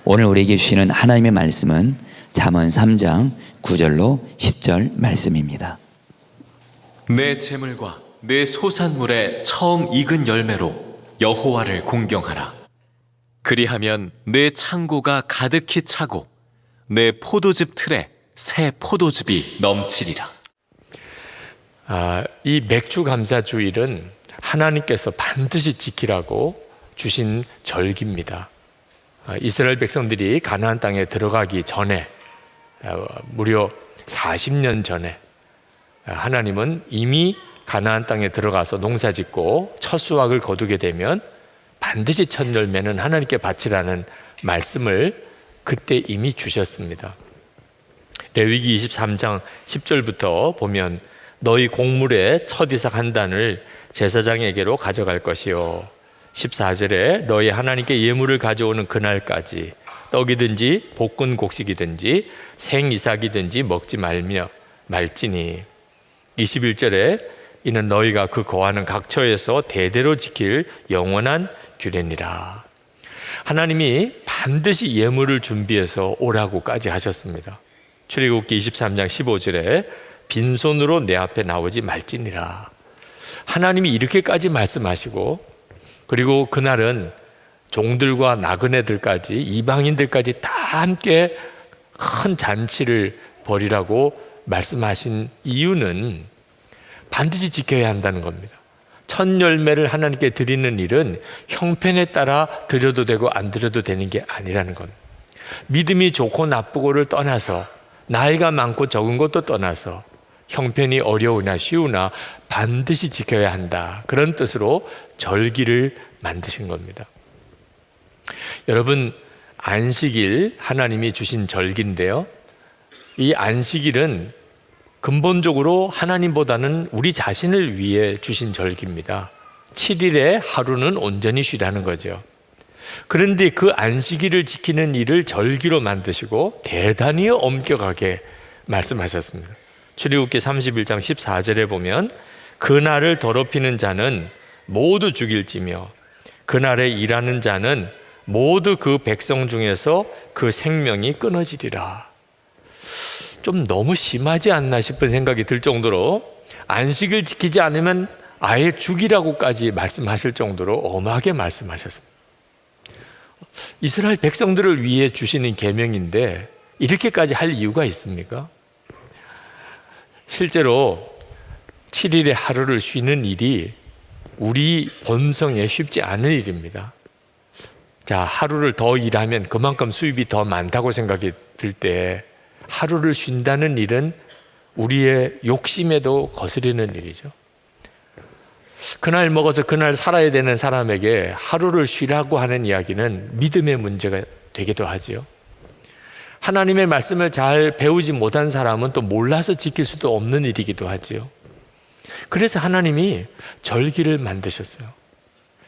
오늘 우리에게 주시는 하나님의 말씀은 잠언 3장 9절로 10절 말씀입니다. 내 재물과 내 소산물의 처음 익은 열매로 여호와를 공경하라. 그리하면 내 창고가 가득히 차고 내 포도즙 틀에 새 포도즙이 넘치리라. 이 맥주감사주일은 하나님께서 반드시 지키라고 주신 절기입니다. 이스라엘 백성들이 가나안 땅에 들어가기 전에 무려 40년 전에 하나님은 이미 가나안 땅에 들어가서 농사짓고 첫 수확을 거두게 되면 반드시 첫 열매는 하나님께 바치라는 말씀을 그때 이미 주셨습니다. 레위기 23장 10절부터 보면 너희 곡물의 첫 이삭 한 단을 제사장에게로 가져갈 것이요 14절에 너희 하나님께 예물을 가져오는 그날까지 떡이든지 볶은 곡식이든지 생 이삭이든지 먹지 말지니 21절에 이는 너희가 그 거하는 각 처에서 대대로 지킬 영원한 규례니라. 하나님이 반드시 예물을 준비해서 오라고까지 하셨습니다. 출애굽기 23장 15절에 빈손으로 내 앞에 나오지 말지니라. 하나님이 이렇게까지 말씀하시고 그리고 그날은 종들과 나그네들까지 이방인들까지 다 함께 큰 잔치를 벌이라고 말씀하신 이유는 반드시 지켜야 한다는 겁니다. 첫 열매를 하나님께 드리는 일은 형편에 따라 드려도 되고 안 드려도 되는 게 아니라는 겁니다. 믿음이 좋고 나쁘고를 떠나서 나이가 많고 적은 것도 떠나서 형편이 어려우나 쉬우나 반드시 지켜야 한다. 그런 뜻으로 절기를 만드신 겁니다. 여러분, 안식일 하나님이 주신 절기인데요. 이 안식일은 근본적으로 하나님보다는 우리 자신을 위해 주신 절기입니다. 7일의 하루는 온전히 쉬라는 거죠. 그런데 그 안식일을 지키는 일을 절기로 만드시고 대단히 엄격하게 말씀하셨습니다. 출애굽기 31장 14절에 보면 그날을 더럽히는 자는 모두 죽일지며 그날에 일하는 자는 모두 그 백성 중에서 그 생명이 끊어지리라. 좀 너무 심하지 않나 싶은 생각이 들 정도로 안식을 지키지 않으면 아예 죽이라고까지 말씀하실 정도로 엄하게 말씀하셨습니다. 이스라엘 백성들을 위해 주시는 계명인데 이렇게까지 할 이유가 있습니까? 실제로 7일의 하루를 쉬는 일이 우리 본성에 쉽지 않은 일입니다. 자, 하루를 더 일하면 그만큼 수입이 더 많다고 생각이 들 때 하루를 쉰다는 일은 우리의 욕심에도 거스르는 일이죠. 그날 먹어서 그날 살아야 되는 사람에게 하루를 쉬라고 하는 이야기는 믿음의 문제가 되기도 하지요. 하나님의 말씀을 잘 배우지 못한 사람은 또 몰라서 지킬 수도 없는 일이기도 하지요. 그래서 하나님이 절기를 만드셨어요.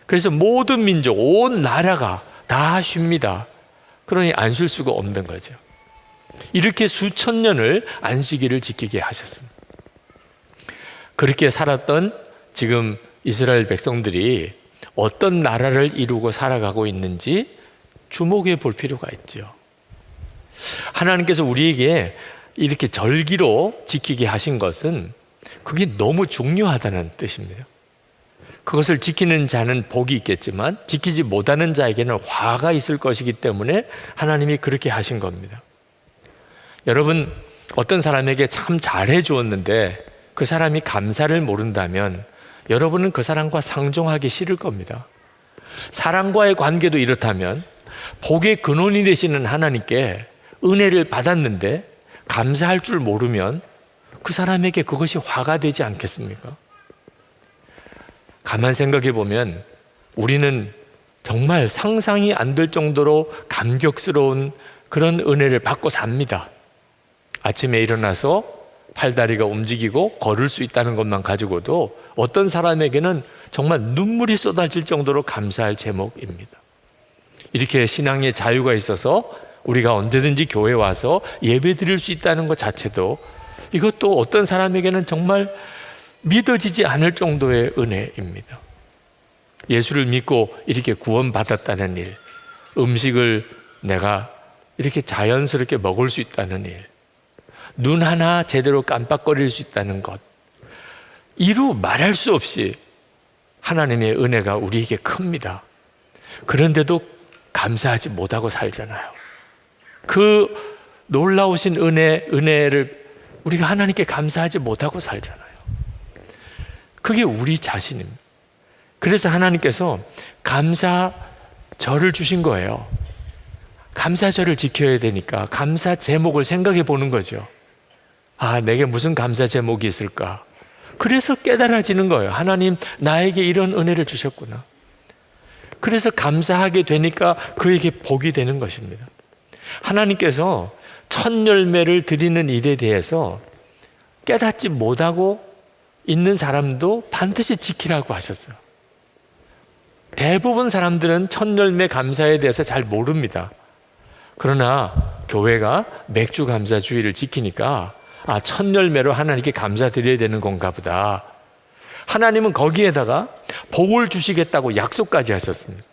그래서 모든 민족, 온 나라가 다 쉽니다. 그러니 안 쉴 수가 없는 거죠. 이렇게 수천 년을 안식일을 지키게 하셨습니다. 그렇게 살았던 지금 이스라엘 백성들이 어떤 나라를 이루고 살아가고 있는지 주목해 볼 필요가 있죠. 하나님께서 우리에게 이렇게 절기로 지키게 하신 것은 그게 너무 중요하다는 뜻입니다. 그것을 지키는 자는 복이 있겠지만 지키지 못하는 자에게는 화가 있을 것이기 때문에 하나님이 그렇게 하신 겁니다. 여러분, 어떤 사람에게 참 잘해 주었는데 그 사람이 감사를 모른다면 여러분은 그 사람과 상종하기 싫을 겁니다. 사랑과의 관계도 이렇다면 복의 근원이 되시는 하나님께 은혜를 받았는데 감사할 줄 모르면 그 사람에게 그것이 화가 되지 않겠습니까? 가만 생각해 보면 우리는 정말 상상이 안 될 정도로 감격스러운 그런 은혜를 받고 삽니다. 아침에 일어나서 팔다리가 움직이고 걸을 수 있다는 것만 가지고도 어떤 사람에게는 정말 눈물이 쏟아질 정도로 감사할 제목입니다. 이렇게 신앙의 자유가 있어서 우리가 언제든지 교회 와서 예배 드릴 수 있다는 것 자체도 이것도 어떤 사람에게는 정말 믿어지지 않을 정도의 은혜입니다. 예수를 믿고 이렇게 구원받았다는 일, 음식을 내가 이렇게 자연스럽게 먹을 수 있다는 일, 눈 하나 제대로 깜빡거릴 수 있다는 것, 이루 말할 수 없이 하나님의 은혜가 우리에게 큽니다. 그런데도 감사하지 못하고 살잖아요. 그 놀라우신 은혜를 우리가 하나님께 감사하지 못하고 살잖아요. 그게 우리 자신입니다. 그래서 하나님께서 감사절을 주신 거예요. 감사절을 지켜야 되니까 감사 제목을 생각해 보는 거죠. 아, 내게 무슨 감사 제목이 있을까? 그래서 깨달아지는 거예요. 하나님, 나에게 이런 은혜를 주셨구나. 그래서 감사하게 되니까 그에게 복이 되는 것입니다. 하나님께서 첫 열매를 드리는 일에 대해서 깨닫지 못하고 있는 사람도 반드시 지키라고 하셨어요. 대부분 사람들은 첫 열매 감사에 대해서 잘 모릅니다. 그러나 교회가 맥주 감사 주의를 지키니까 아, 첫 열매로 하나님께 감사드려야 되는 건가 보다. 하나님은 거기에다가 복을 주시겠다고 약속까지 하셨습니다.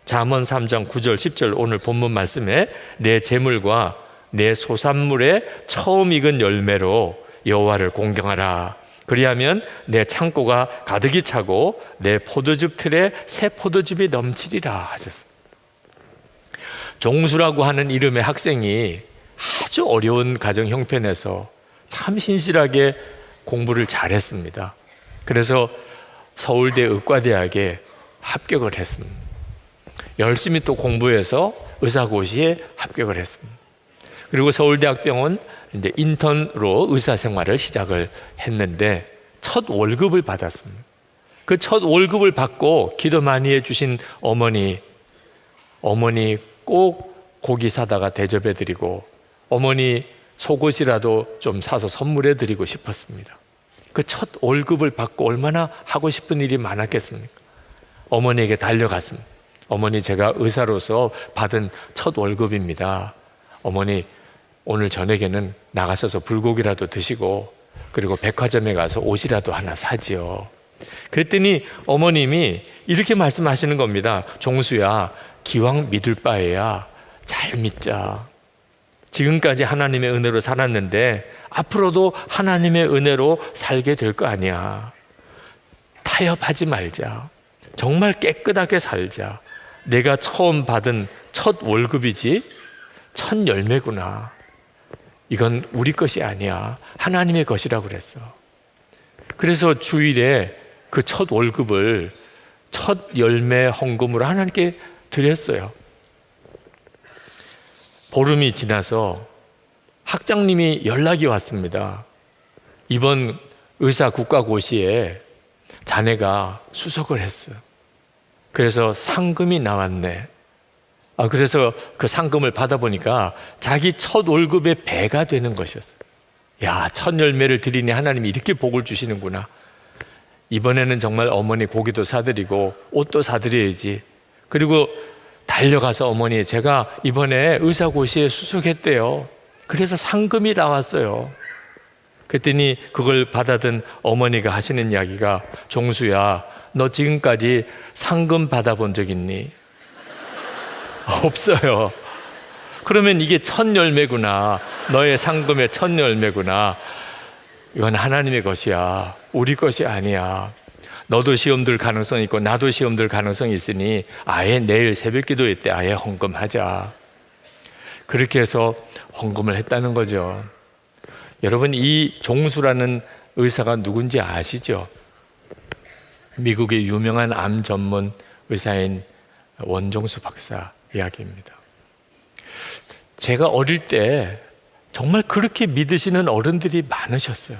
잠언 3장 9절 10절 오늘 본문 말씀에 내 재물과 내 소산물의 처음 익은 열매로 여호와를 공경하라. 그리하면 내 창고가 가득히 차고 내 포도즙 틀에 새 포도즙이 넘치리라 하셨습니다. 종수라고 하는 이름의 학생이 아주 어려운 가정 형편에서 참 신실하게 공부를 잘했습니다. 그래서 서울대 의과대학에 합격을 했습니다. 열심히 또 공부해서 의사고시에 합격을 했습니다. 그리고 서울대학병원 이제 인턴으로 의사 생활을 시작을 했는데 첫 월급을 받았습니다. 그 첫 월급을 받고 기도 많이 해주신 어머니 꼭 고기 사다가 대접해드리고 어머니 속옷이라도 좀 사서 선물해드리고 싶었습니다. 그 첫 월급을 받고 얼마나 하고 싶은 일이 많았겠습니까? 어머니에게 달려갔습니다. 어머니, 제가 의사로서 받은 첫 월급입니다. 어머니, 오늘 저녁에는 나가셔서 불고기라도 드시고 그리고 백화점에 가서 옷이라도 하나 사지요. 그랬더니 어머님이 이렇게 말씀하시는 겁니다. 종수야, 기왕 믿을 바에야 잘 믿자. 지금까지 하나님의 은혜로 살았는데 앞으로도 하나님의 은혜로 살게 될 거 아니야. 타협하지 말자. 정말 깨끗하게 살자. 내가 처음 받은 첫 월급이지 첫 열매구나. 이건 우리 것이 아니야. 하나님의 것이라고 그랬어. 그래서 주일에 그 첫 월급을 첫 열매 헌금으로 하나님께 드렸어요. 보름이 지나서 학장님이 연락이 왔습니다. 이번 의사 국가고시에 자네가 수석을 했어. 그래서 상금이 나왔네. 그래서 그 상금을 받아보니까 자기 첫 월급의 배가 되는 것이었어요. 야, 첫 열매를 드리니 하나님이 이렇게 복을 주시는구나. 이번에는 정말 어머니 고기도 사드리고 옷도 사드려야지. 그리고 달려가서 어머니, 제가 이번에 의사고시에 수석했대요. 그래서 상금이 나왔어요. 그랬더니 그걸 받아든 어머니가 하시는 이야기가, 종수야, 너 지금까지 상금 받아본 적 있니? 없어요. 그러면 이게 첫 열매구나. 너의 상금의 첫 열매구나. 이건 하나님의 것이야. 우리 것이 아니야. 너도 시험 들 가능성이 있고 나도 시험 들 가능성이 있으니 아예 내일 새벽 기도회 때 아예 헌금하자. 그렇게 해서 헌금을 했다는 거죠. 여러분, 이 종수라는 의사가 누군지 아시죠? 미국의 유명한 암 전문 의사인 원종수 박사 이야기입니다. 제가 어릴 때 정말 그렇게 믿으시는 어른들이 많으셨어요.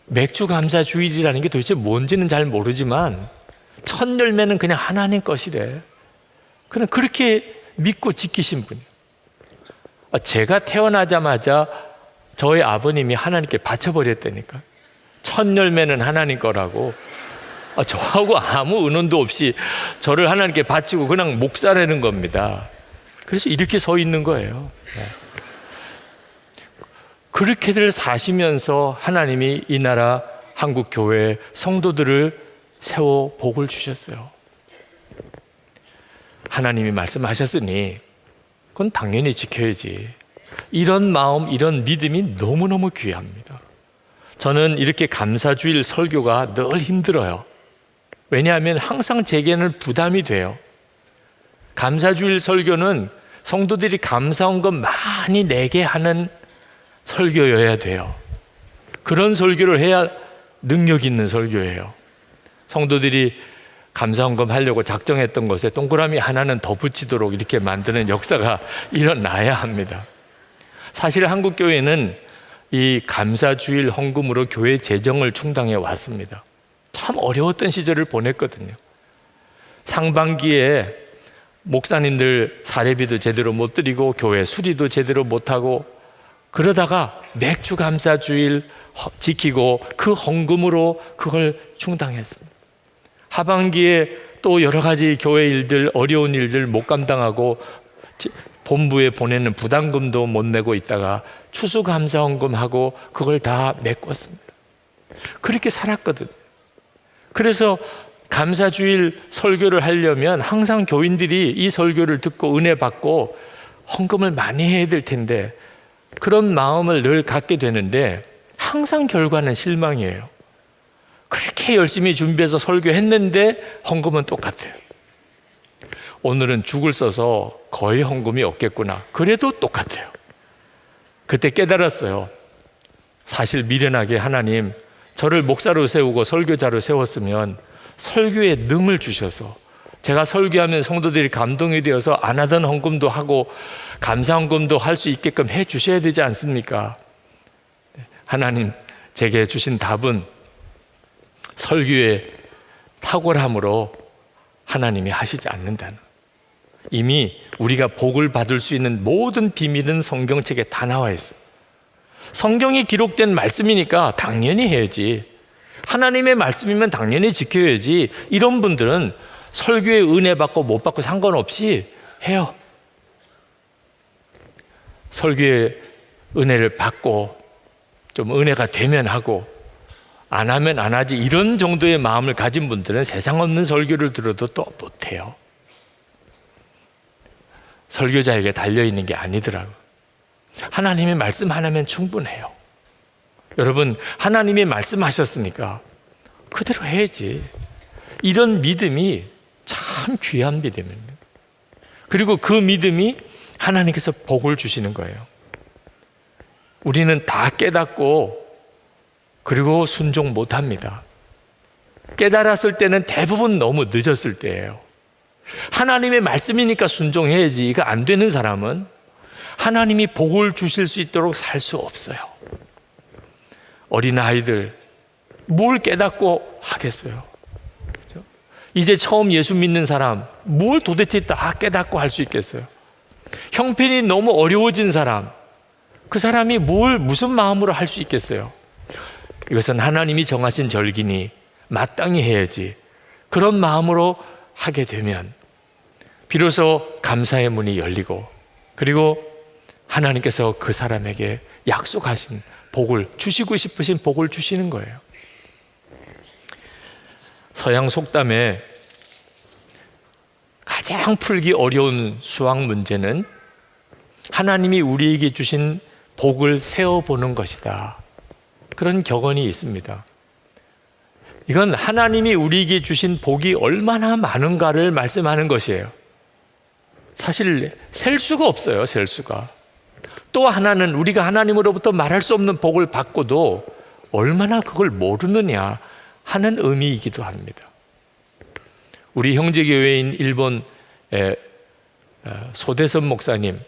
맥주 감사 주일이라는 게 도대체 뭔지는 잘 모르지만 첫 열매는 그냥 하나님 것이래. 그냥 그렇게 믿고 지키신 분이에요. 제가 태어나자마자 저희 아버님이 하나님께 바쳐버렸다니까. 첫 열매는 하나님 거라고. 저하고 아무 의논도 없이 저를 하나님께 바치고 그냥 목사라는 겁니다. 그래서 이렇게 서 있는 거예요. 그렇게들 사시면서 하나님이 이 나라 한국 교회 성도들을 세워 복을 주셨어요. 하나님이 말씀하셨으니 그건 당연히 지켜야지. 이런 마음, 이런 믿음이 너무너무 귀합니다. 저는 이렇게 감사주일 설교가 늘 힘들어요. 왜냐하면 항상 제게는 부담이 돼요. 감사주일 설교는 성도들이 감사한 것 많이 내게 하는 설교여야 돼요. 그런 설교를 해야 능력 있는 설교예요. 성도들이 감사헌금 하려고 작정했던 것에 동그라미 하나는 더 붙이도록 이렇게 만드는 역사가 일어나야 합니다. 사실 한국교회는 이 감사주일 헌금으로 교회 재정을 충당해 왔습니다. 참 어려웠던 시절을 보냈거든요. 상반기에 목사님들 사례비도 제대로 못 드리고 교회 수리도 제대로 못하고 그러다가 맥주 감사주일 지키고 그 헌금으로 그걸 충당했습니다. 하반기에 또 여러 가지 교회 일들, 어려운 일들 못 감당하고 본부에 보내는 부담금도 못 내고 있다가 추수감사헌금하고 그걸 다 메꿨습니다. 그렇게 살았거든. 그래서 감사주일 설교를 하려면 항상 교인들이 이 설교를 듣고 은혜 받고 헌금을 많이 해야 될 텐데 그런 마음을 늘 갖게 되는데 항상 결과는 실망이에요. 그렇게 열심히 준비해서 설교했는데 헌금은 똑같아요. 오늘은 죽을 써서 거의 헌금이 없겠구나. 그래도 똑같아요. 그때 깨달았어요. 사실 미련하게 하나님 저를 목사로 세우고 설교자로 세웠으면 설교에 능을 주셔서 제가 설교하면 성도들이 감동이 되어서 안 하던 헌금도 하고 감사 헌금도 할 수 있게끔 해 주셔야 되지 않습니까? 하나님 제게 주신 답은 설교의 탁월함으로 하나님이 하시지 않는다는, 이미 우리가 복을 받을 수 있는 모든 비밀은 성경책에 다 나와 있어요. 성경에 기록된 말씀이니까 당연히 해야지, 하나님의 말씀이면 당연히 지켜야지, 이런 분들은 설교에 은혜 받고 못 받고 상관없이 해요. 설교에 은혜를 받고 좀 은혜가 되면 하고 안 하면 안 하지, 이런 정도의 마음을 가진 분들은 세상 없는 설교를 들어도 또 못해요. 설교자에게 달려있는 게 아니더라고요. 하나님의 말씀 하나면 충분해요. 여러분, 하나님이 말씀하셨으니까 그대로 해야지. 이런 믿음이 참 귀한 믿음입니다. 그리고 그 믿음이 하나님께서 복을 주시는 거예요. 우리는 다 깨닫고 그리고 순종 못합니다. 깨달았을 때는 대부분 너무 늦었을 때예요. 하나님의 말씀이니까 순종해야지, 이거 안 되는 사람은 하나님이 복을 주실 수 있도록 살 수 없어요. 어린아이들 뭘 깨닫고 하겠어요? 그렇죠? 이제 처음 예수 믿는 사람 뭘 도대체 다 깨닫고 할 수 있겠어요? 형편이 너무 어려워진 사람, 그 사람이 뭘 무슨 마음으로 할 수 있겠어요? 이것은 하나님이 정하신 절기니 마땅히 해야지, 그런 마음으로 하게 되면 비로소 감사의 문이 열리고, 그리고 하나님께서 그 사람에게 약속하신 복을, 주시고 싶으신 복을 주시는 거예요. 서양 속담에 가장 풀기 어려운 수학 문제는 하나님이 우리에게 주신 복을 세어보는 것이다, 그런 격언이 있습니다. 이건 하나님이 우리에게 주신 복이 얼마나 많은가를 말씀하는 것이에요. 사실 셀 수가 없어요. 셀 수가. 또 하나는 우리가 하나님으로부터 말할 수 없는 복을 받고도 얼마나 그걸 모르느냐 하는 의미이기도 합니다. 우리 형제교회인 일본 소대선 목사님,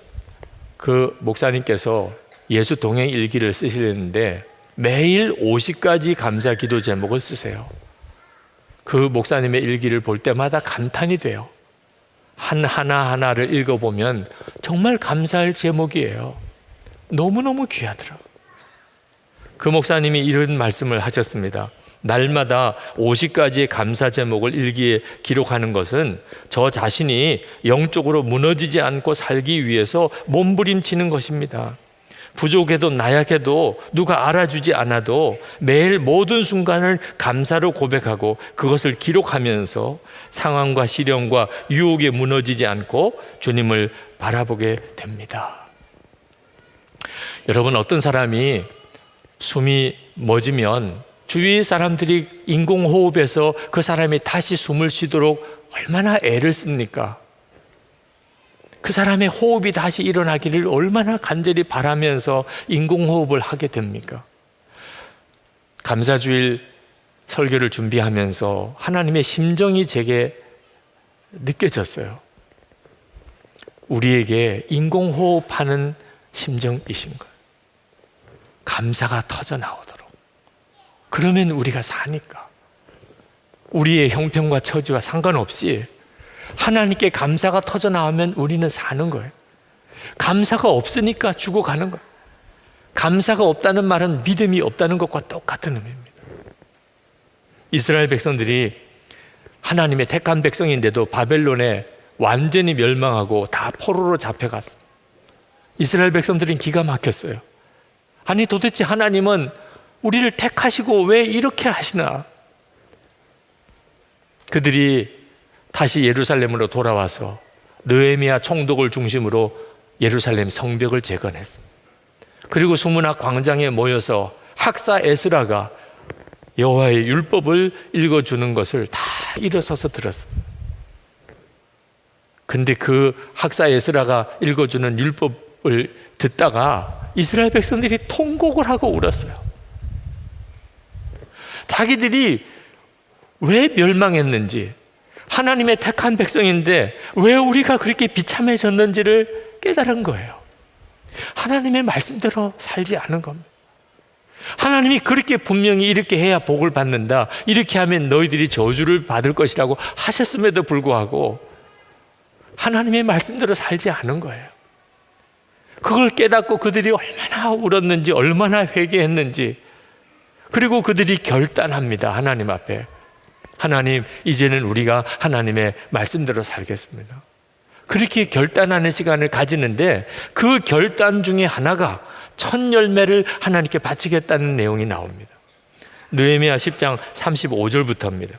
그 목사님께서 예수 동행 일기를 쓰시는데 매일 50가지 감사 기도 제목을 쓰세요. 그 목사님의 일기를 볼 때마다 감탄이 돼요. 하나하나를 읽어보면 정말 감사할 제목이에요. 너무너무 귀하더라고요. 그 목사님이 이런 말씀을 하셨습니다. 날마다 50가지의 감사 제목을 일기에 기록하는 것은 저 자신이 영적으로 무너지지 않고 살기 위해서 몸부림치는 것입니다. 부족해도 나약해도 누가 알아주지 않아도 매일 모든 순간을 감사로 고백하고 그것을 기록하면서 상황과 시련과 유혹에 무너지지 않고 주님을 바라보게 됩니다. 여러분, 어떤 사람이 숨이 멎으면 주위 사람들이 인공호흡에서 그 사람이 다시 숨을 쉬도록 얼마나 애를 씁니까? 그 사람의 호흡이 다시 일어나기를 얼마나 간절히 바라면서 인공호흡을 하게 됩니까? 감사주일 설교를 준비하면서 하나님의 심정이 제게 느껴졌어요. 우리에게 인공호흡하는 심정이신 거예요. 감사가 터져 나오도록. 그러면 우리가 사니까. 우리의 형편과 처지와 상관없이 하나님께 감사가 터져 나오면 우리는 사는 거예요. 감사가 없으니까 죽어가는 거예요. 감사가 없다는 말은 믿음이 없다는 것과 똑같은 의미입니다. 이스라엘 백성들이 하나님의 택한 백성인데도 바벨론에 완전히 멸망하고 다 포로로 잡혀갔습니다. 이스라엘 백성들은 기가 막혔어요. 아니, 도대체 하나님은 우리를 택하시고 왜 이렇게 하시나? 그들이 다시 예루살렘으로 돌아와서 느헤미야 총독을 중심으로 예루살렘 성벽을 재건했습니다. 그리고 수문학 광장에 모여서 학사 에스라가 여호와의 율법을 읽어주는 것을 다 일어서서 들었습니다. 근데 그 학사 에스라가 읽어주는 율법을 듣다가 이스라엘 백성들이 통곡을 하고 울었어요. 자기들이 왜 멸망했는지, 하나님의 택한 백성인데 왜 우리가 그렇게 비참해졌는지를 깨달은 거예요. 하나님의 말씀대로 살지 않은 겁니다. 하나님이 그렇게 분명히 이렇게 해야 복을 받는다, 이렇게 하면 너희들이 저주를 받을 것이라고 하셨음에도 불구하고 하나님의 말씀대로 살지 않은 거예요. 그걸 깨닫고 그들이 얼마나 울었는지, 얼마나 회개했는지, 그리고 그들이 결단합니다. 하나님 앞에. 하나님, 이제는 우리가 하나님의 말씀대로 살겠습니다. 그렇게 결단하는 시간을 가지는데 그 결단 중에 하나가 첫 열매를 하나님께 바치겠다는 내용이 나옵니다. 느헤미야 10장 35절부터입니다.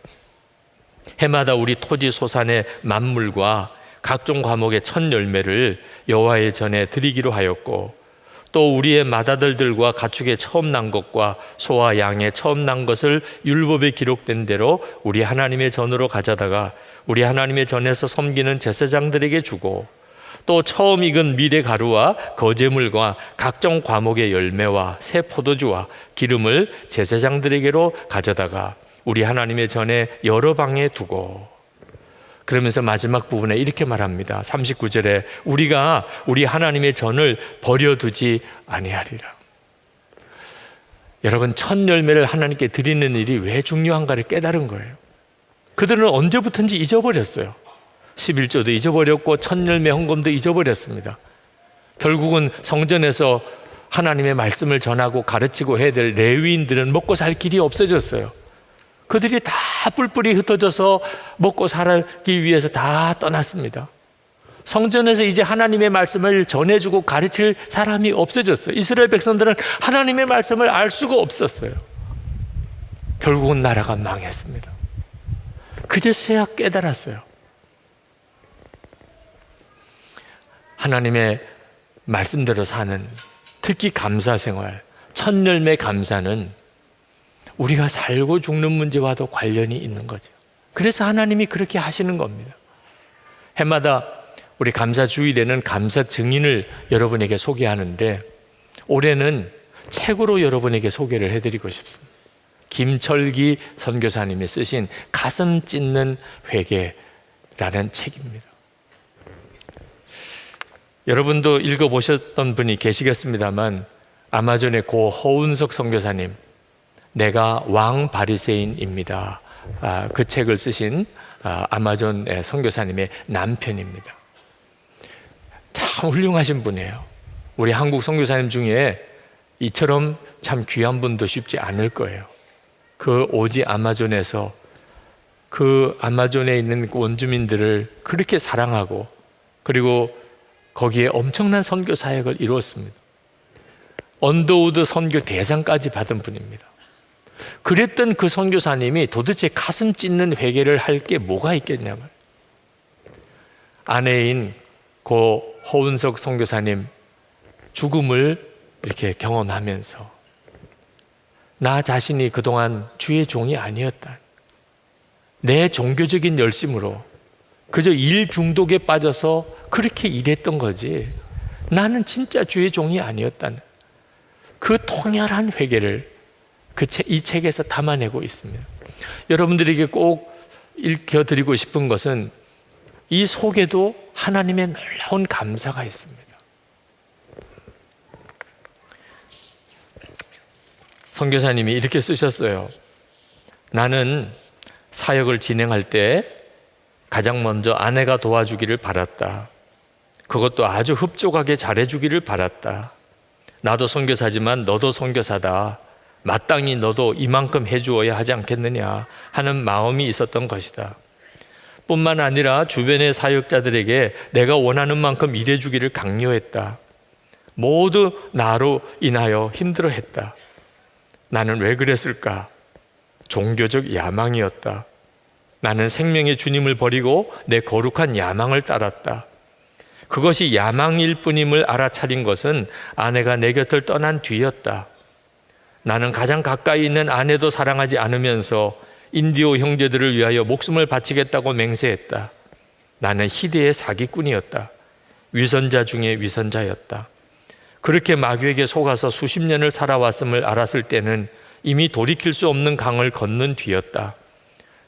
해마다 우리 토지 소산의 만물과 각종 과목의 첫 열매를 여호와의 전에 드리기로 하였고, 또 우리의 맏아들들과 가축의 처음 난 것과 소와 양의 처음 난 것을 율법에 기록된 대로 우리 하나님의 전으로 가져다가 우리 하나님의 전에서 섬기는 제사장들에게 주고, 또 처음 익은 밀의 가루와 거제물과 각종 과목의 열매와 새 포도주와 기름을 제사장들에게로 가져다가 우리 하나님의 전에 여러 방에 두고, 그러면서 마지막 부분에 이렇게 말합니다. 39절에 우리가 우리 하나님의 전을 버려두지 아니하리라. 여러분, 첫 열매를 하나님께 드리는 일이 왜 중요한가를 깨달은 거예요. 그들은 언제부턴지 잊어버렸어요. 11조도 잊어버렸고 첫 열매 헌금도 잊어버렸습니다. 결국은 성전에서 하나님의 말씀을 전하고 가르치고 해야 될 레위인들은 먹고 살 길이 없어졌어요. 그들이 다 뿔뿔이 흩어져서 먹고 살기 위해서 다 떠났습니다. 성전에서 이제 하나님의 말씀을 전해주고 가르칠 사람이 없어졌어요. 이스라엘 백성들은 하나님의 말씀을 알 수가 없었어요. 결국은 나라가 망했습니다. 그제서야 깨달았어요. 하나님의 말씀대로 사는, 특히 감사 생활, 첫 열매 감사는 우리가 살고 죽는 문제와도 관련이 있는 거죠. 그래서 하나님이 그렇게 하시는 겁니다. 해마다 우리 감사 주일에는 감사 증인을 여러분에게 소개하는데, 올해는 책으로 여러분에게 소개를 해드리고 싶습니다. 김철기 선교사님이 쓰신 가슴 찢는 회개라는 책입니다. 여러분도 읽어보셨던 분이 계시겠습니다만, 아마존의 고 허운석 선교사님, 내가 왕 바리새인입니다. 그 책을 쓰신 아마존 선교사님의 남편입니다. 참 훌륭하신 분이에요. 우리 한국 선교사님 중에 이처럼 참 귀한 분도 쉽지 않을 거예요. 그 오지 아마존에서 그 아마존에 있는 원주민들을 그렇게 사랑하고, 그리고 거기에 엄청난 선교 사역을 이루었습니다. 언더우드 선교 대상까지 받은 분입니다. 그랬던 그 선교사님이 도대체 가슴 찢는 회개를 할 게 뭐가 있겠냐면, 아내인 고 허운석 선교사님 죽음을 이렇게 경험하면서 나 자신이 그동안 주의 종이 아니었다. 내 종교적인 열심으로 그저 일 중독에 빠져서 그렇게 일했던 거지, 나는 진짜 주의 종이 아니었다. 그 통렬한 회개를 이 책에서 담아내고 있습니다. 여러분들에게 꼭 읽혀드리고 싶은 것은 이 속에도 하나님의 놀라운 감사가 있습니다. 선교사님이 이렇게 쓰셨어요. 나는 사역을 진행할 때 가장 먼저 아내가 도와주기를 바랐다. 그것도 아주 흡족하게 잘해주기를 바랐다. 나도 선교사지만 너도 선교사다. 마땅히 너도 이만큼 해주어야 하지 않겠느냐 하는 마음이 있었던 것이다. 뿐만 아니라 주변의 사역자들에게 내가 원하는 만큼 일해주기를 강요했다. 모두 나로 인하여 힘들어했다. 나는 왜 그랬을까? 종교적 야망이었다. 나는 생명의 주님을 버리고 내 거룩한 야망을 따랐다. 그것이 야망일 뿐임을 알아차린 것은 아내가 내 곁을 떠난 뒤였다. 나는 가장 가까이 있는 아내도 사랑하지 않으면서 인디오 형제들을 위하여 목숨을 바치겠다고 맹세했다. 나는 희대의 사기꾼이었다. 위선자 중에 위선자였다. 그렇게 마귀에게 속아서 수십 년을 살아왔음을 알았을 때는 이미 돌이킬 수 없는 강을 건넌 뒤였다.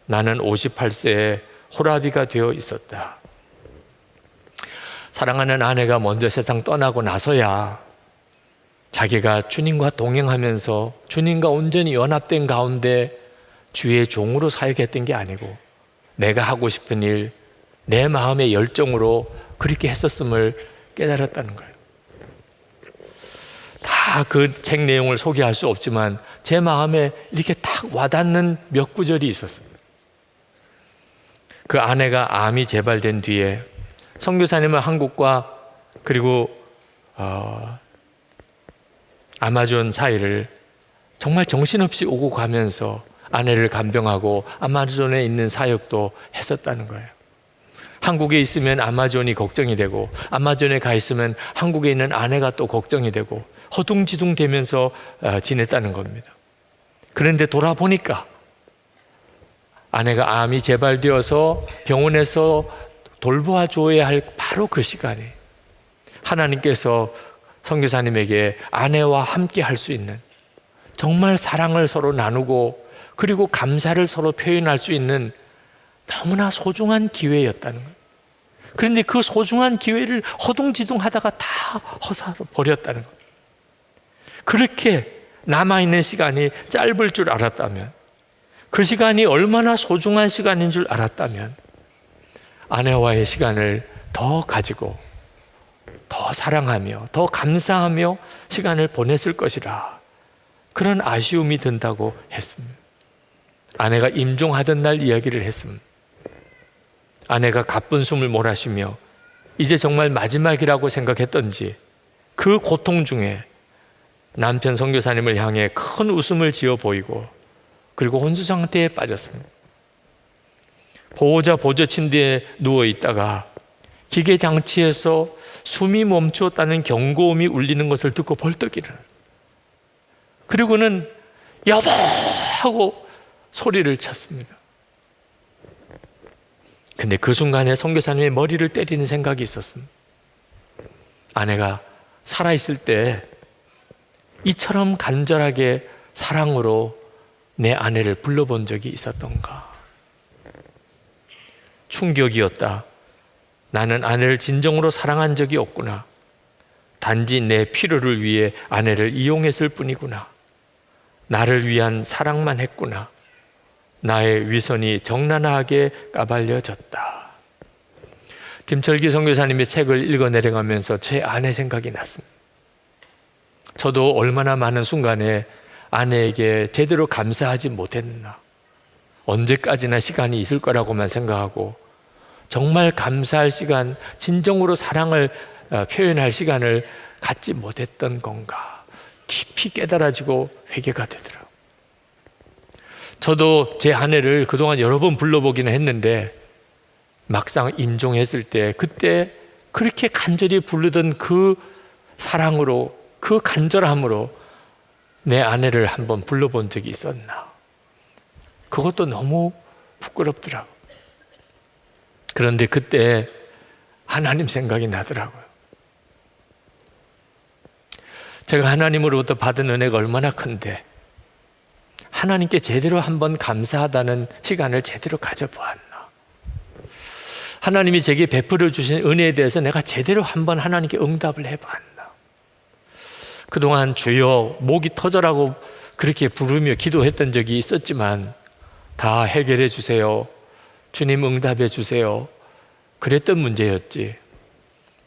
나는 58세에 호라비가 되어 있었다. 사랑하는 아내가 먼저 세상 떠나고 나서야 자기가 주님과 동행하면서 주님과 온전히 연합된 가운데 주의 종으로 사역했던 게 아니고 내가 하고 싶은 일, 내 마음의 열정으로 그렇게 했었음을 깨달았다는 거예요. 다 그 책 내용을 소개할 수 없지만 제 마음에 이렇게 탁 와닿는 몇 구절이 있었어요. 그 아내가 암이 재발된 뒤에 선교사님은 한국과 그리고 아마존 사이를 정말 정신없이 오고 가면서 아내를 간병하고 아마존에 있는 사역도 했었다는 거예요. 한국에 있으면 아마존이 걱정이 되고 아마존에 가 있으면 한국에 있는 아내가 또 걱정이 되고 허둥지둥 되면서 지냈다는 겁니다. 그런데 돌아보니까 아내가 암이 재발되어서 병원에서 돌보아 줘야 할 바로 그 시간에 하나님께서 선교사님에게 아내와 함께 할 수 있는, 정말 사랑을 서로 나누고 그리고 감사를 서로 표현할 수 있는 너무나 소중한 기회였다는 거예요. 그런데 그 소중한 기회를 허둥지둥 하다가 다 허사로 버렸다는 거예요. 그렇게 남아있는 시간이 짧을 줄 알았다면, 그 시간이 얼마나 소중한 시간인 줄 알았다면 아내와의 시간을 더 가지고 더 사랑하며 더 감사하며 시간을 보냈을 것이라, 그런 아쉬움이 든다고 했습니다. 아내가 임종하던 날 이야기를 했습니다. 아내가 가쁜 숨을 몰아쉬며 이제 정말 마지막이라고 생각했던지 그 고통 중에 남편 선교사님을 향해 큰 웃음을 지어 보이고 그리고 혼수 상태에 빠졌습니다. 보호자 보조 침대에 누워 있다가 기계 장치에서 숨이 멈추었다는 경고음이 울리는 것을 듣고 벌떡 일어나. 그리고는 여보 하고 소리를 쳤습니다. 근데 그 순간에 선교사님의 머리를 때리는 생각이 있었습니다. 아내가 살아있을 때 이처럼 간절하게 사랑으로 내 아내를 불러본 적이 있었던가. 충격이었다. 나는 아내를 진정으로 사랑한 적이 없구나. 단지 내 필요를 위해 아내를 이용했을 뿐이구나. 나를 위한 사랑만 했구나. 나의 위선이 적나라하게 까발려졌다. 김철기 선교사님의 책을 읽어 내려가면서 제 아내 생각이 났습니다. 저도 얼마나 많은 순간에 아내에게 제대로 감사하지 못했나. 언제까지나 시간이 있을 거라고만 생각하고 정말 감사할 시간, 진정으로 사랑을 표현할 시간을 갖지 못했던 건가. 깊이 깨달아지고 회개가 되더라고요. 저도 제 아내를 그동안 여러 번 불러보기는 했는데 막상 임종했을 때 그때 그렇게 간절히 부르던 그 사랑으로, 그 간절함으로 내 아내를 한번 불러본 적이 있었나. 그것도 너무 부끄럽더라고요. 그런데 그때 하나님 생각이 나더라고요. 제가 하나님으로부터 받은 은혜가 얼마나 큰데 하나님께 제대로 한번 감사하다는 시간을 제대로 가져보았나. 하나님이 제게 베풀어 주신 은혜에 대해서 내가 제대로 한번 하나님께 응답을 해봤나. 그동안 주여 목이 터져라고 그렇게 부르며 기도했던 적이 있었지만 다 해결해 주세요, 주님 응답해 주세요, 그랬던 문제였지.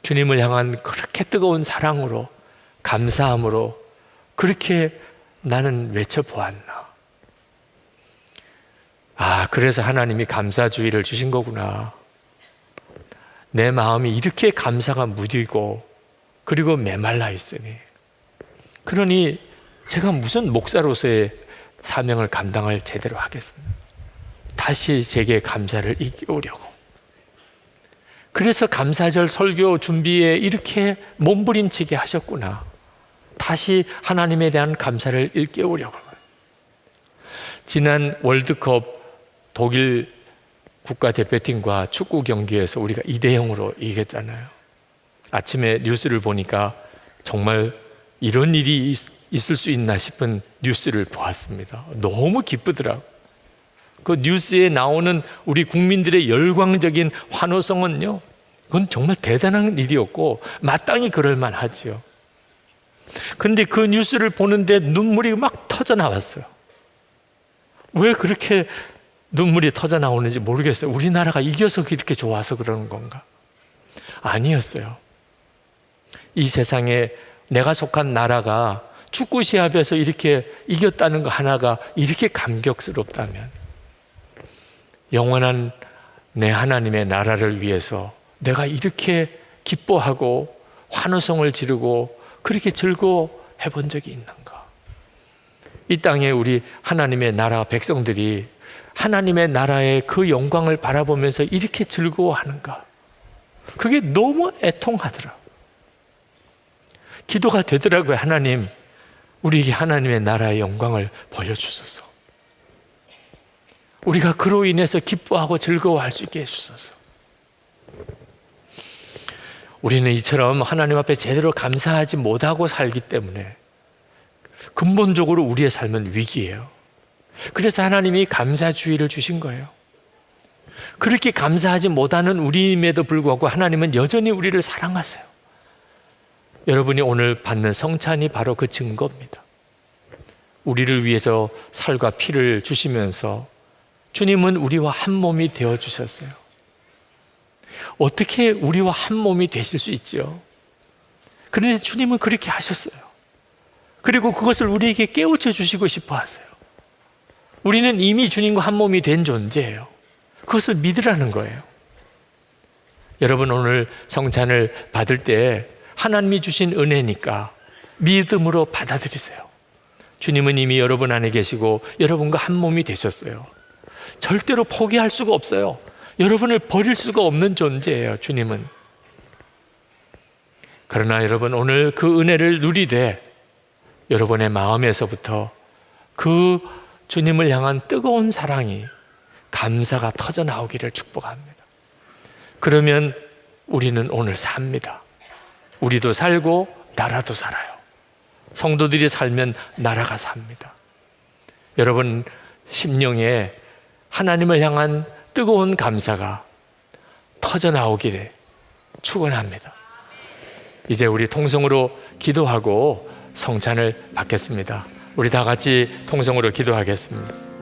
주님을 향한 그렇게 뜨거운 사랑으로, 감사함으로 그렇게 나는 외쳐보았나. 아, 그래서 하나님이 감사주의를 주신 거구나. 내 마음이 이렇게 감사가 무디고 그리고 메말라 있으니, 그러니 제가 무슨 목사로서의 사명을 감당을 제대로 하겠습니까? 다시 제게 감사를 일깨우려고. 그래서 감사절 설교 준비에 이렇게 몸부림치게 하셨구나. 다시 하나님에 대한 감사를 일깨우려고. 지난 월드컵 독일 국가대표팀과 축구 경기에서 우리가 2대0으로 이겼잖아요. 아침에 뉴스를 보니까 정말 이런 일이 있을 수 있나 싶은 뉴스를 보았습니다. 너무 기쁘더라고요. 그 뉴스에 나오는 우리 국민들의 열광적인 환호성은요, 그건 정말 대단한 일이었고 마땅히 그럴 만하지요. 그런데 그 뉴스를 보는데 눈물이 막 터져 나왔어요. 왜 그렇게 눈물이 터져 나오는지 모르겠어요. 우리나라가 이겨서 이렇게 좋아서 그러는 건가? 아니었어요. 이 세상에 내가 속한 나라가 축구 시합에서 이렇게 이겼다는 거 하나가 이렇게 감격스럽다면, 영원한 내 하나님의 나라를 위해서 내가 이렇게 기뻐하고 환호성을 지르고 그렇게 즐거워해 본 적이 있는가? 이 땅에 우리 하나님의 나라 백성들이 하나님의 나라의 그 영광을 바라보면서 이렇게 즐거워하는가? 그게 너무 애통하더라. 기도가 되더라고요. 하나님, 우리에게 하나님의 나라의 영광을 보여주소서. 우리가 그로 인해서 기뻐하고 즐거워할 수 있게 해주소서. 우리는 이처럼 하나님 앞에 제대로 감사하지 못하고 살기 때문에 근본적으로 우리의 삶은 위기예요. 그래서 하나님이 감사주의를 주신 거예요. 그렇게 감사하지 못하는 우리임에도 불구하고 하나님은 여전히 우리를 사랑하세요. 여러분이 오늘 받는 성찬이 바로 그 증거입니다. 우리를 위해서 살과 피를 주시면서 주님은 우리와 한 몸이 되어 주셨어요. 어떻게 우리와 한 몸이 되실 수 있죠? 그런데 주님은 그렇게 하셨어요. 그리고 그것을 우리에게 깨우쳐 주시고 싶어 하세요. 우리는 이미 주님과 한 몸이 된 존재예요. 그것을 믿으라는 거예요. 여러분, 오늘 성찬을 받을 때 하나님이 주신 은혜니까 믿음으로 받아들이세요. 주님은 이미 여러분 안에 계시고 여러분과 한 몸이 되셨어요. 절대로 포기할 수가 없어요. 여러분을 버릴 수가 없는 존재예요, 주님은. 그러나 여러분, 오늘 그 은혜를 누리되 여러분의 마음에서부터 그 주님을 향한 뜨거운 사랑이, 감사가 터져 나오기를 축복합니다. 그러면 우리는 오늘 삽니다. 우리도 살고 나라도 살아요. 성도들이 살면 나라가 삽니다. 여러분 심령에 하나님을 향한 뜨거운 감사가 터져 나오기를 축원합니다. 이제 우리 통성으로 기도하고 성찬을 받겠습니다. 우리 다 같이 통성으로 기도하겠습니다.